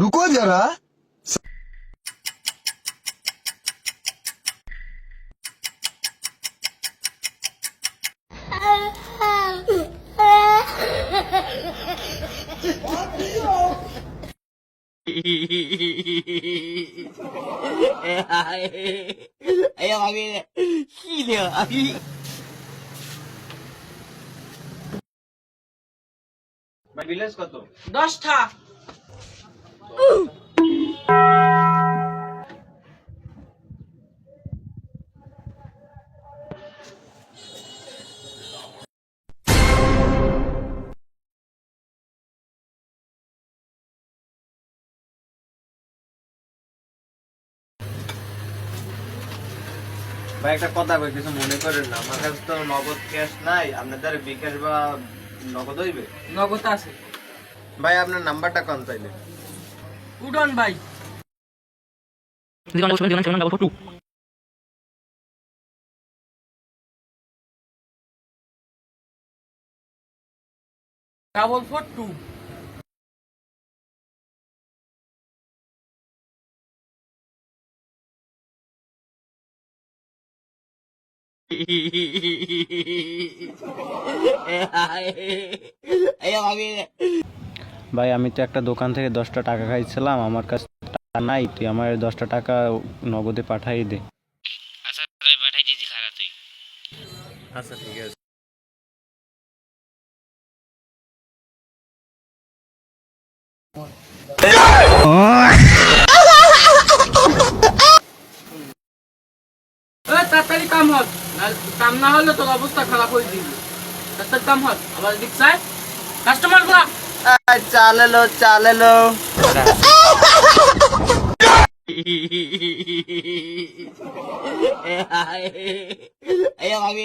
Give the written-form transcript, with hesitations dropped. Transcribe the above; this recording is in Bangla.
रुको जरा। Ayo kami gila kami. ভাই বিলাস কত? 10টা। ভাই একটা কথা কই, কিছু মনে করেন না, আমার কাছে তো নগদ ক্যাশ নাই, আপনাদের বিকাশ বা নগদ হইবে? নগদ আছে। ভাই আপনার নাম্বারটা কোন চাইলে? উডন ভাই। ডাবল 42। Ayo kami. ভাই আমি তো একটা দোকান থেকে 10টা টাকা খাইছিলাম, আমার কাছে টাকা নাই, তুই আমার 10টা টাকা নগদে পাঠাই দে। আচ্ছা তাই পাঠাই দিছি, খারাপ তুই। আচ্ছা ঠিক আছে। তাড়াতাড়ি কাম হল, কাম না হলে তোর অবস্থা খারাপ হয়ে দিবি। তাড়াতাড়ি কাম হল, আবার দিক চাই কাস্টমার গুলা। চালেলো চালেলো। Ayo kami.